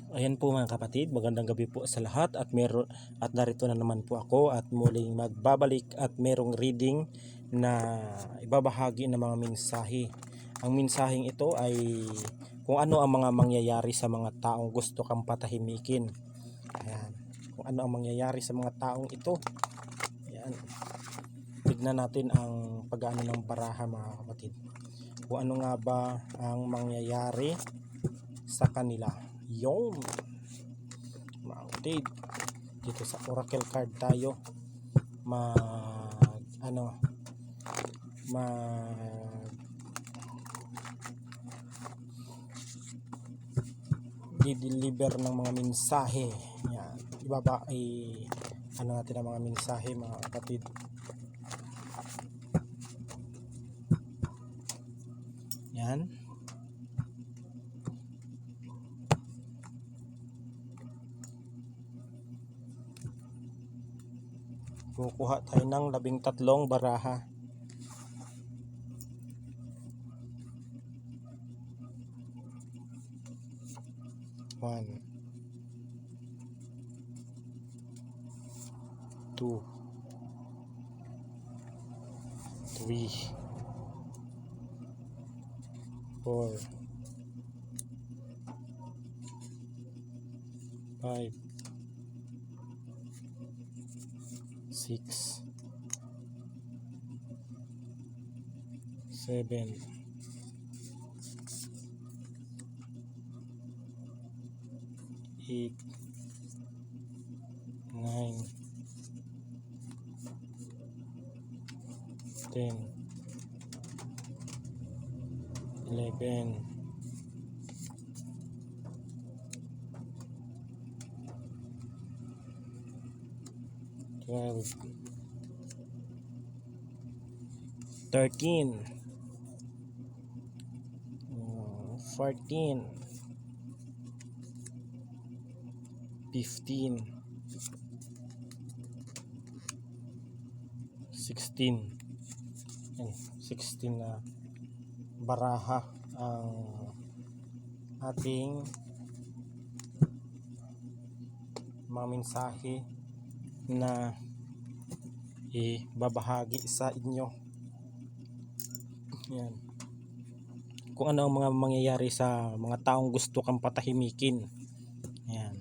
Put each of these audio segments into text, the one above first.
Ayan po mga kapatid, magandang gabi po sa lahat at narito na naman po ako at muling magbabalik at merong reading na ibabahagi ng mga mensahe. Ang mensaheng ito ay kung ano ang mga mangyayari sa mga taong gusto kang patahimikin. Ayan. Kung ano ang mangyayari sa mga taong ito. Ayan. Tignan natin ang pag-ano ng baraha mga kapatid. Kung ano nga ba ang mangyayari sa kanila. Yung kapatid, dito sa oracle card tayo mag di-deliver ng mga mensahe. Yan, ibaba ay natin ang mga mensahe mga kapatid. Yan. Kukuha tayo ng 13 baraha. One, two, three, four, five, six, seven, 8, 9, 10, 11, 12, 13, 14, 15, 16. Yan, 16 na baraha ang ating mga mensahe na ibabahagi sa inyo. Yan. Kung ano ang mga mangyayari sa mga taong gusto kang patahimikin. Yan.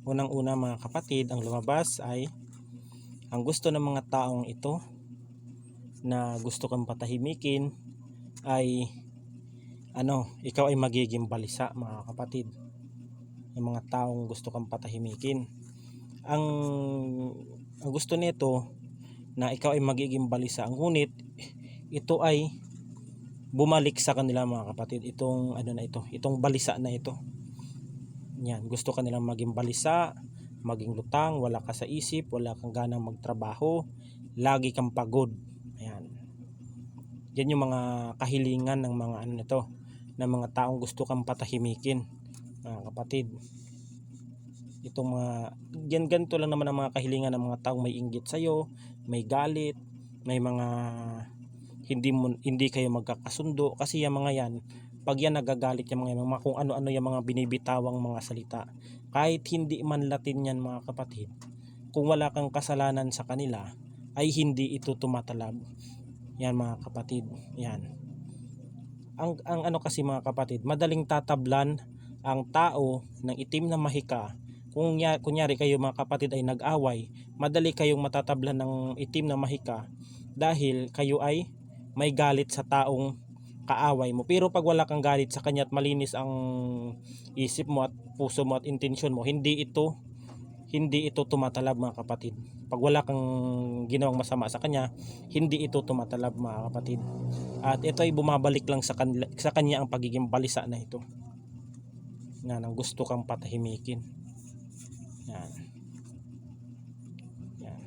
Unang-una mga kapatid, ang lumabas ay ang gusto ng mga taong ito na gusto kang patahimikin ay ikaw ay magiging balisa mga kapatid. Yung mga taong gusto kang patahimikin. Ang gusto nito na ikaw ay magiging balisa. Ngunit ito ay bumalik sa kanila mga kapatid. Itong itong balisa na ito. Yan, gusto ka nilang maging balisa, maging lutang, wala ka sa isip, wala kang ganang magtrabaho, lagi kang pagod. Ayan. Yan yung mga kahilingan ng mga ng mga taong gusto kang patahimikin, mga kapatid. Itong mga ganito lang naman ang mga kahilingan ng mga taong may inggit sa iyo, may galit, may mga hindi kayo magkakasundo kasi yung mga yan, pag yan nagagalit yung mga kung ano-ano yung mga binibitawang mga salita, kahit hindi man Latin yan mga kapatid, kung wala kang kasalanan sa kanila ay hindi ito tumatalab. Yan mga kapatid. Yan. Ang kasi mga kapatid, madaling tatablan ang tao ng itim na mahika. Kung kunyari kayo mga kapatid ay nag-away, madali kayong matatablan ng itim na mahika dahil kayo ay may galit sa taong kaaway mo. Pero pag wala kang galit sa kanya at malinis ang isip mo at puso mo at intensyon mo, hindi ito tumatalab mga kapatid. Pag wala kang ginawang masama sa kanya, hindi ito tumatalab mga kapatid. At ito ay bumabalik lang sa kanya ang pagiging balisa na ito. Nang gusto kang patahimikin. Yan. Yan.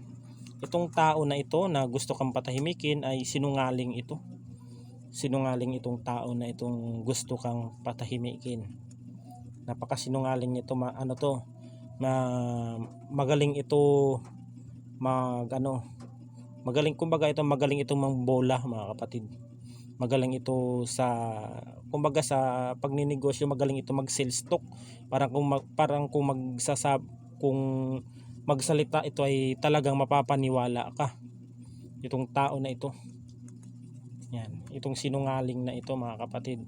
Itong tao na ito na gusto kang patahimikin ay sinungaling ito. Sinungaling itong tao na itong gusto kang patahimikin. Napakasinungaling nito, magaling ito magaling, kumbaga ito magaling itong mangbola mga kapatid. Magaling ito sa, kumbaga sa pagninegosyo, magaling ito mag-sales talk. Parang kung kung magsalita ito ay talagang mapapaniwala ka. Itong tao na ito. Yan, itong sinungaling na ito mga kapatid.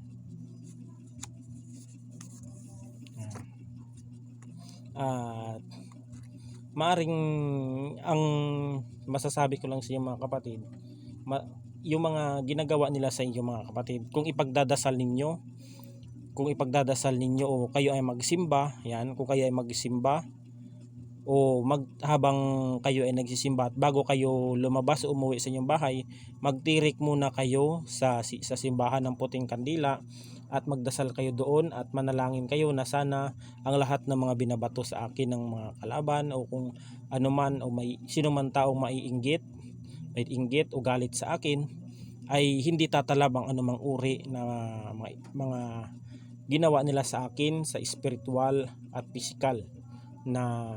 Yan. At maaring ang masasabi ko lang sa inyo mga kapatid, yung mga ginagawa nila sa inyo mga kapatid, kung ipagdadasal ninyo o kayo ay magsimba, yan, kung kayo ay magsimba o habang kayo ay nagsisimba at bago kayo lumabas o umuwi sa inyong bahay, magtirik muna kayo sa simbahan ng puting kandila at magdasal kayo doon at manalangin kayo na sana ang lahat ng mga binabato sa akin ng mga kalaban o kung ano man o may sino man taong may inggit o galit sa akin ay hindi tatalab ang anumang uri na mga ginawa nila sa akin sa spiritual at physical na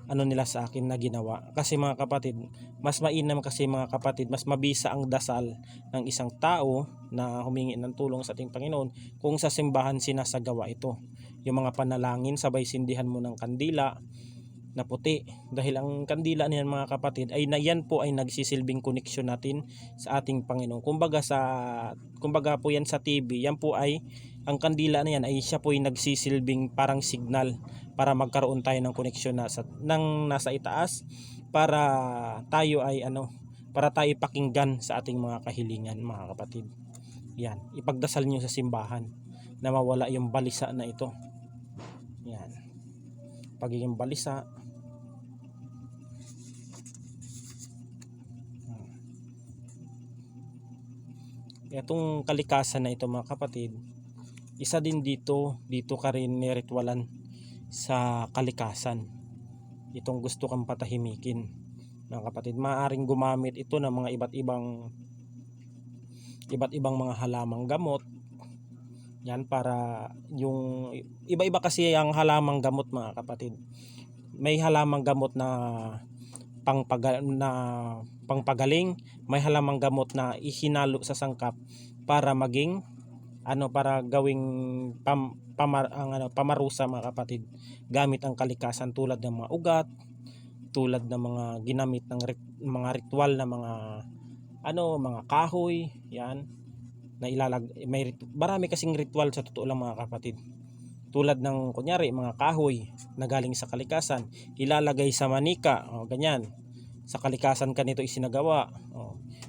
nila sa akin na ginawa. Kasi mga kapatid, mas mainam kasi mga kapatid, mas mabisa ang dasal ng isang tao na humingi ng tulong sa ating Panginoon kung sa simbahan sinasagawa ito. Yung mga panalangin, sabay sindihan mo ng kandila na puti, dahil ang kandila niyan mga kapatid ay yan po ay nagsisilbing koneksyon natin sa ating Panginoon. Kumbaga po yan sa TV, yan po ay ang kandila na yan ay siya po ay nagsisilbing parang signal para magkaroon tayo ng koneksyon nasa itaas, para tayo ay para tayo pakinggan sa ating mga kahilingan mga kapatid. Yan, ipagdasal niyo sa simbahan na mawala yung balisa na ito. Yan, pagiging balisa. Itong kalikasan na ito mga kapatid, isa din dito ka rin niritwalan sa kalikasan. Itong gusto kang patahimikin mga kapatid, maaaring gumamit ito ng mga iba't ibang mga halamang gamot. Yan, para yung iba-iba kasi ang halamang gamot mga kapatid. May halamang gamot na pangpagaling, may halamang gamot na ihinalo sa sangkap para maging para gawing pamarusa mga kapatid, gamit ang kalikasan, tulad ng mga ugat, tulad ng mga ginamit ng mga ritual na mga mga kahoy, yan na marami kasing ritual sa totoo lang mga kapatid. Tulad ng kunyari mga kahoy na galing sa kalikasan, ilalagay sa manika, ganyan. Sa kalikasan kanito isinagawa.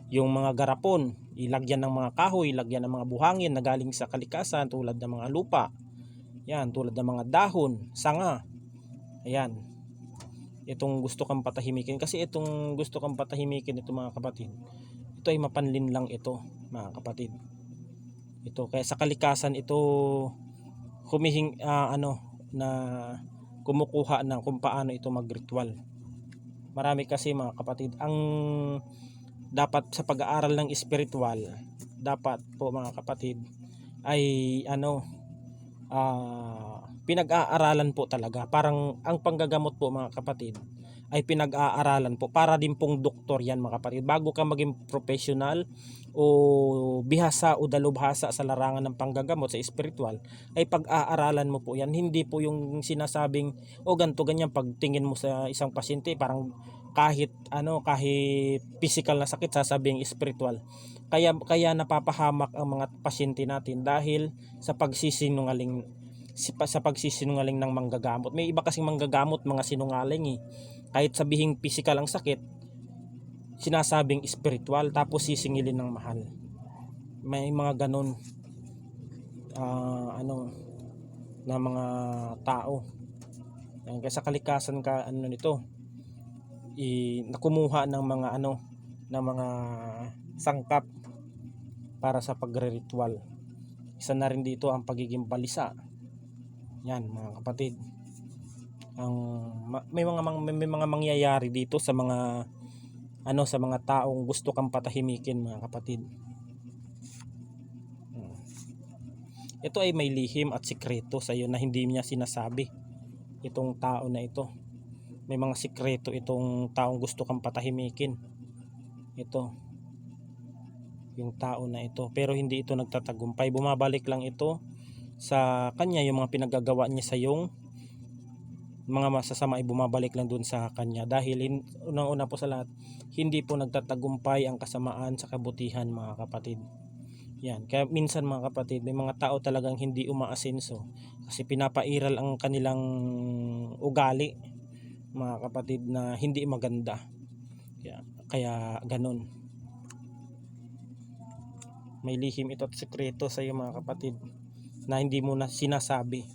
Yung mga garapon, ilagyan ng mga kahoy, ilagyan ng mga buhangin na galing sa kalikasan, tulad ng mga lupa. Yan, tulad ng mga dahon, sanga. Ayan. Itong gusto kang patahimikin, kasi itong gusto kang patahimikin ito mga kapatid, ito ay mapanlin lang ito mga kapatid. Ito kaya sa kalikasan ito na kumukuha ng kung paano ito mag-ritual. Marami kasi mga kapatid, ang dapat sa pag-aaral ng spiritual, dapat po mga kapatid ay pinag-aaralan po talaga. Parang ang panggagamot po mga kapatid ay pinag-aaralan po, para din pong doktor yan mga kapatid. Bago ka maging professional o bihasa o dalubhasa sa larangan ng panggagamot sa spiritual, ay pag-aaralan mo po yan. Hindi po yung sinasabing ganto ganyan, pagtingin mo sa isang pasyente parang kahit physical na sakit sasabing spiritual. Kaya napapahamak ang mga pasyente natin dahil sa pagsisinungaling ng manggagamot. May iba kasing manggagamot mga sinungaling kahit sabihing physical ang sakit, sinasabing spiritual, tapos sisingilin ng mahal. May mga ganon na mga tao. Yan, kaya sa kalikasan ka nito nakumuha ng mga ng mga sangkap para sa pagre-ritual. Isa na rin dito ang pagiging balisa. Yan mga kapatid, may mga mangyayari dito sa mga sa mga taong gusto kang patahimikin mga kapatid. Ito ay may lihim at sikreto sa iyo na hindi niya sinasabi. Itong tao na ito, may mga sikreto itong taong gusto kang patahimikin. Ito yung tao na ito, pero hindi ito nagtatagumpay. Bumabalik lang ito sa kanya, yung mga pinagagawa niya sa yung mga masasama ay bumabalik lang dun sa kanya, dahil unang-una po sa lahat, hindi po nagtatagumpay ang kasamaan sa kabutihan, mga kapatid. Yan, kaya minsan mga kapatid, may mga tao talagang hindi umaasenso kasi pinapairal ang kanilang ugali, mga kapatid, na hindi maganda. Kaya ganun. May lihim ito at sekreto sa iyo, mga kapatid, na hindi mo na sinasabi.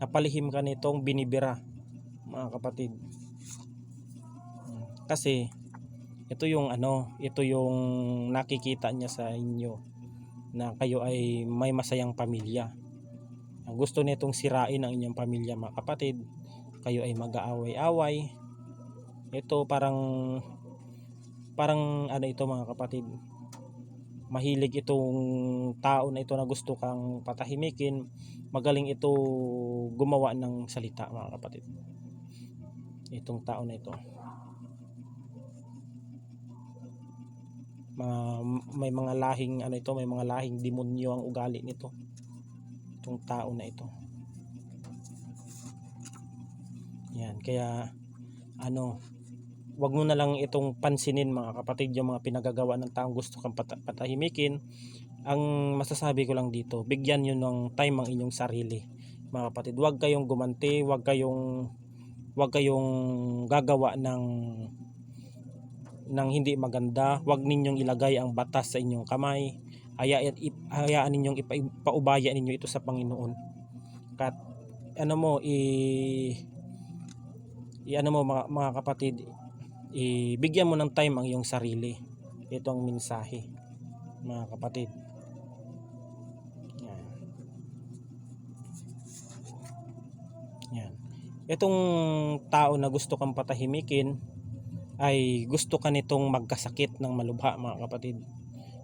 Napalihim ka nitong binibira, mga kapatid. Kasi ito yung nakikita niya sa inyo, na kayo ay may masayang pamilya. Ang gusto nitong sirain ang inyong pamilya, mga kapatid. Kayo ay mag-aaway-away. Ito parang ito, mga kapatid, mahilig itong tao na ito na gusto kang patahimikin. Magaling ito gumawa ng salita, mga kapatid, itong tao na ito. May mga lahing may mga lahing demonyo ang ugali nito, itong tao na ito. Yan, kaya wag mo na lang itong pansinin, mga kapatid, yung mga pinagagawa ng taong gusto kang patahimikin. Ang masasabi ko lang dito, bigyan nyo ng time ang inyong sarili, mga kapatid. Wag kayong gumanti, wag kayong gagawa ng hindi maganda. Wag ninyong ilagay ang batas sa inyong kamay. Hayaan ninyong ipaubaya ninyo ito sa Panginoon. Kat mga kapatid, bigyan mo ng time ang iyong sarili. Ito ang mensahe, mga kapatid. Yan. Itong tao na gusto kang patahimikin ay gusto ka nitong magkasakit ng malubha, mga kapatid.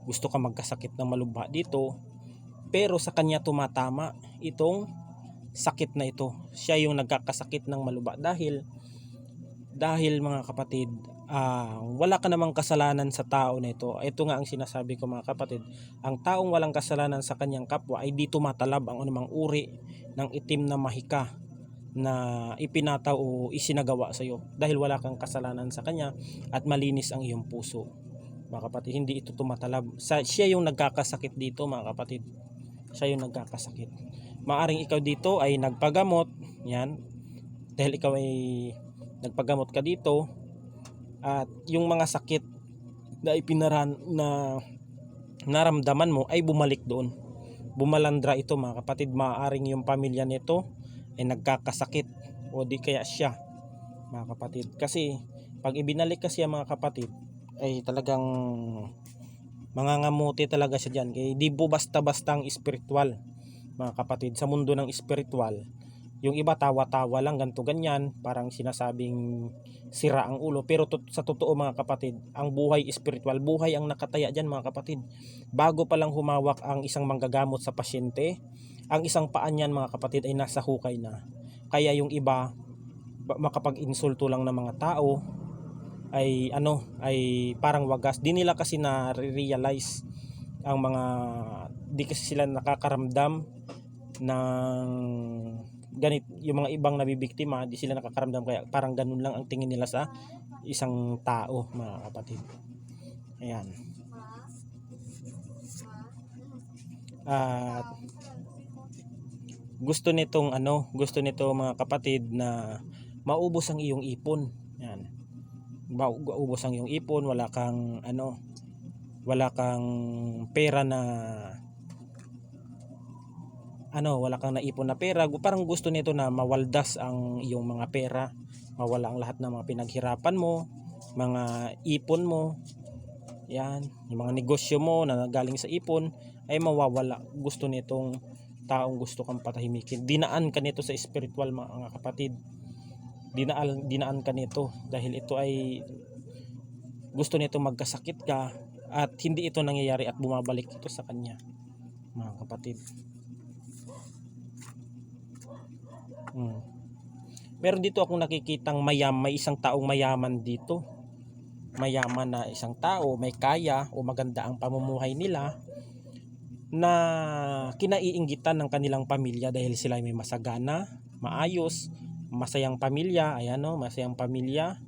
Gusto ka magkasakit ng malubha dito, pero sa kanya tumatama itong sakit na ito. Siya yung nagkakasakit ng malubha dahil mga kapatid, wala ka namang kasalanan sa tao na ito. Ito nga ang sinasabi ko, mga kapatid. Ang taong walang kasalanan sa kanyang kapwa ay di tumatalab ang anumang uri ng itim na mahika na ipinataw o isinagawa sa iyo, dahil wala kang kasalanan sa kanya at malinis ang iyong puso, mga kapatid. Hindi ito tumatalab. Siya yung nagkakasakit dito, mga kapatid. Siya yung nagkakasakit. Maaring ikaw dito ay nagpagamot, yan, dahil ikaw ay nagpagamot ka dito, at yung mga sakit na naramdaman mo ay bumalik doon, bumalandra ito, mga kapatid. Maaring yung pamilya nito ay nagkakasakit, o di kaya siya, mga kapatid. Kasi pag ibinalik kasi mga kapatid, ay talagang mangangamuti talaga siya dyan. Kaya di po basta-bastang spiritual, mga kapatid. Sa mundo ng spiritual, yung iba tawa-tawa lang, ganto ganyan, parang sinasabing sira ang ulo. Pero sa totoo, mga kapatid, ang buhay spiritual, buhay ang nakataya dyan, mga kapatid. Bago pa lang humawak ang isang manggagamot sa pasyente, ang isang paa niyan, mga kapatid, ay nasa hukay na. Kaya yung iba, makapag-insulto lang ng mga tao, ay parang wagas. Di nila kasi na-realize ang di kasi sila nakakaramdam ng ganit. Yung mga ibang nabibiktima, di sila nakakaramdam, kaya parang ganun lang ang tingin nila sa isang tao, mga kapatid. Ayan. At gusto nito, mga kapatid, na maubos ang iyong ipon. Yan. Maubos ang iyong ipon, wala kang pera na wala kang naipon na pera. Parang gusto nito na mawaldas ang iyong mga pera, mawala ang lahat ng mga pinaghirapan mo, mga ipon mo. Yan, yung mga negosyo mo na galing sa ipon ay mawawala. Gusto nitong taong gusto kang patahimikin. Dinaan ka nito sa spiritual, mga kapatid. Dinaan ka nito dahil ito ay gusto nito magkasakit ka, at hindi ito nangyayari at bumabalik ito sa kanya, mga kapatid. Meron dito akong nakikitang may isang taong mayaman dito. mayaman na isang tao, may kaya o maganda ang pamumuhay nila, na kinaiinggitan ng kanilang pamilya dahil sila ay may masagana, maayos, masayang pamilya, ayan no, masayang pamilya,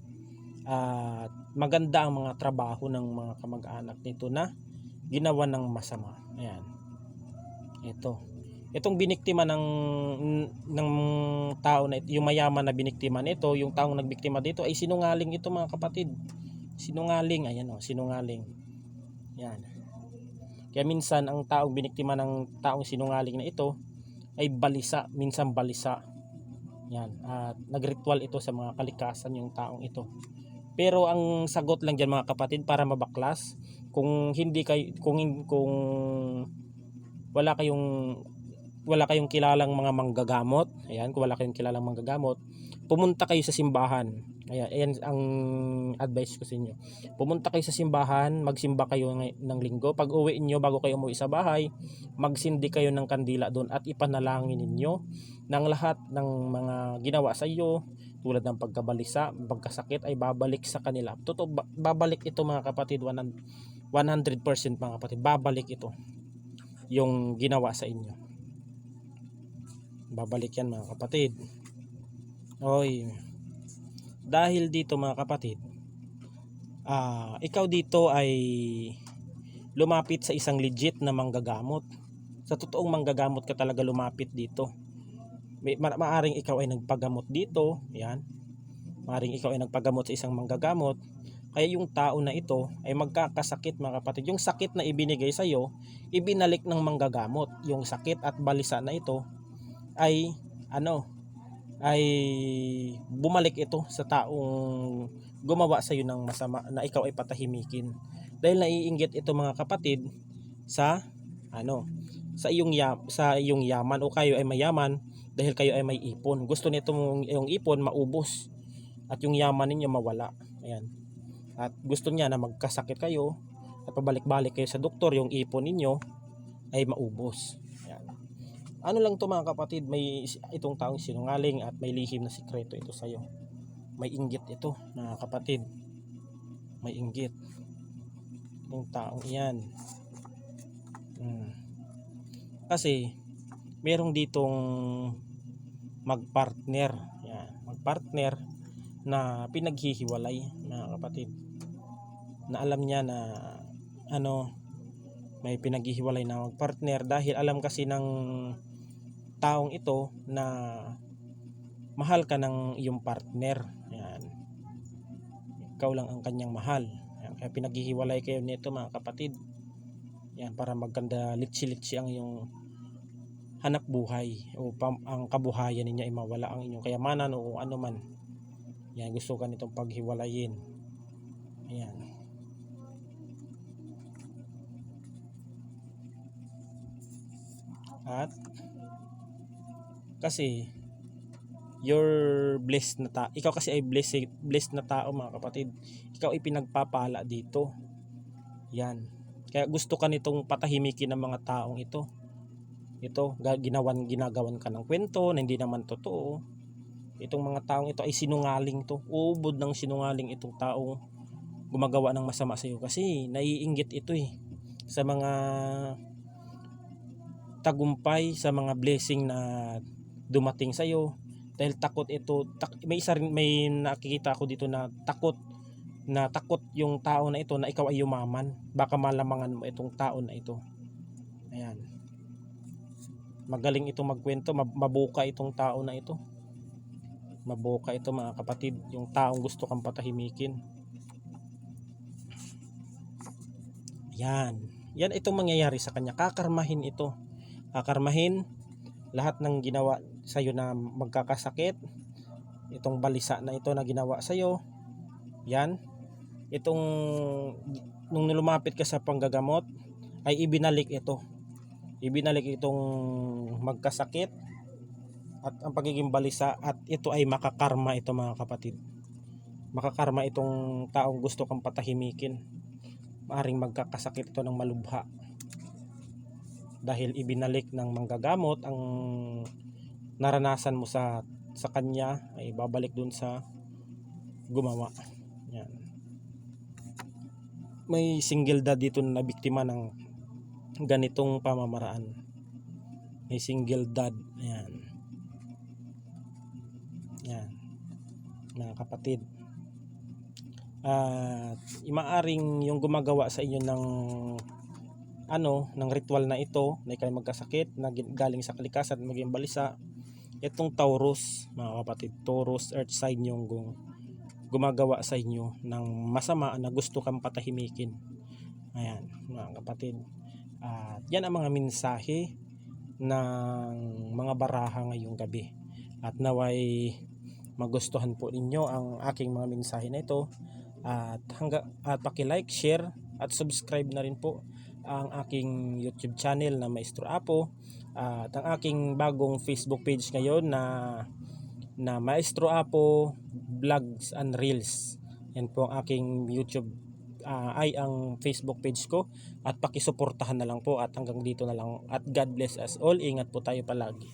at maganda ang mga trabaho ng mga kamag-anak nito na ginawa ng masama. Ayan. Itong biniktima ng tao na ito, yung mayaman na biniktima nito, yung taong nagbiktima dito ay sinungaling ito mga kapatid. Sinungaling, ayan o, sinungaling. Yan. Kaya minsan ang taong biniktima ng taong sinungaling na ito ay balisa, minsan balisa. Yan. At nagritual ito sa mga kalikasan yung taong ito. Pero ang sagot lang diyan mga kapatid para mabaklas, kung hindi kayo kung wala kayong kilalang mga manggagamot, ayan, kung wala kayong kilalang manggagamot, pumunta kayo sa simbahan. Ayan ang advice ko sa inyo. Pumunta kayo sa simbahan, magsimba kayo ng linggo. Pag uwi niyo, bago kayo umuwi sa bahay, magsindi kayo ng kandila doon at ipanalangin ninyo ng lahat ng mga ginawa sa iyo, tulad ng pagkabalisa, pagkasakit ay babalik sa kanila. Totoo, babalik ito mga kapatid, 100% mga kapatid, babalik ito yung ginawa sa inyo. Babalik yan mga kapatid. Oy, dahil dito mga kapatid, ikaw dito ay lumapit sa isang legit na manggagamot. Sa totoong manggagamot ka talaga lumapit dito. Maaring ikaw ay nagpagamot dito, yan. Maaring ikaw ay nagpagamot sa isang manggagamot. Kaya yung tao na ito ay magkakasakit mga kapatid. Yung sakit na ibinigay sa iyo, ibinalik ng manggagamot. Yung sakit at balisa na ito ay bumalik ito sa taong gumawa sa iyo ng masama na ikaw ay patahimikin. Dahil naiinggit ito mga kapatid sa sa iyong yaman, o kayo ay mayaman dahil kayo ay may ipon. Gusto nito yung ipon maubos at yung yaman ninyo mawala. Ayan. At gusto niya na magkasakit kayo at pabalik-balik kayo sa doktor, yung ipon ninyo ay maubos. Ano lang to mga kapatid, may itong taong sinungaling at may lihim na sikreto ito sa iyo. May inggit ito mga kapatid. May inggit. Yung taong iyan. Kasi merong ditong magpartner. Yan, magpartner na pinaghihiwalay mga kapatid. Na alam niya na may pinaghihiwalay na magpartner dahil alam kasi ng taong ito na mahal ka ng iyong partner. Yan. Ikaw lang ang kanyang mahal. Yan. Kaya pinaghihiwalay kayo nito mga kapatid. Yan, para maganda litsi-litsi ang iyong hanap buhay o ang kabuhayan ninyo ay mawala ang inyong kayamanan o ano man. Yan, gusto ka nitong paghiwalayin. Ayan. At kasi you're blessed na tao. Ikaw kasi ay blessed na tao mga kapatid. Ikaw ay pinagpapala dito. Yan. Kaya gusto ka nitong patahimikin ng mga taong ito. Ginagawan ka ng kwento na hindi naman totoo. Itong mga taong ito ay sinungaling to. Ubod ng sinungaling itong taong gumagawa ng masama sa iyo kasi naiinggit ito sa mga tagumpay, sa mga blessing na dumating sa iyo, dahil takot ito. May nakikita ako dito na takot yung tao na ito na ikaw ay yumaman, baka malamangan mo itong tao na ito. Ayan, magaling itong magkwento, mabuka itong tao na ito, mabuka ito mga kapatid, yung taong gusto kang patahimikin. Yan itong mangyayari sa kanya, kakarmahin ito, kakarmahin lahat ng ginawa sa iyo na magkakasakit. Itong balisa na ito na ginawa sa iyo, yan, itong nung lumapit ka sa panggagamot ay ibinalik itong magkasakit at ang pagiging balisa, at ito ay makakarma ito mga kapatid. Makakarma itong taong gusto kang patahimikin. Maaring magkakasakit ito ng malubha dahil ibinalik ng manggagamot ang naranasan mo sa kanya, ay babalik dun sa gumawa. Yan. may single dad dito na nabiktima ng ganitong pamamaraan. May single dad. Ayan. Ayan. Mga kapatid. At maaring yung gumagawa sa inyo ng ng ritual na ito, na kayo magkasakit, na galing sa kalikasan, maging balisa, itong Taurus, mga kapatid, Taurus, earth sign yung gumagawa sa inyo ng masama na gusto kang patahimikin. Ayan, mga kapatid. At yan ang mga mensahe ng mga baraha ngayong gabi. At naway magustuhan po ninyo ang aking mga mensahe na ito. At paki-like, share at subscribe na rin po ang aking YouTube channel na Maestro Apo, at ang aking bagong Facebook page ngayon na Maestro Apo Vlogs and Reels. Yan po ang aking YouTube ang Facebook page ko, at pakisuportahan na lang po, at hanggang dito na lang, at God bless us all. Ingat po tayo palagi.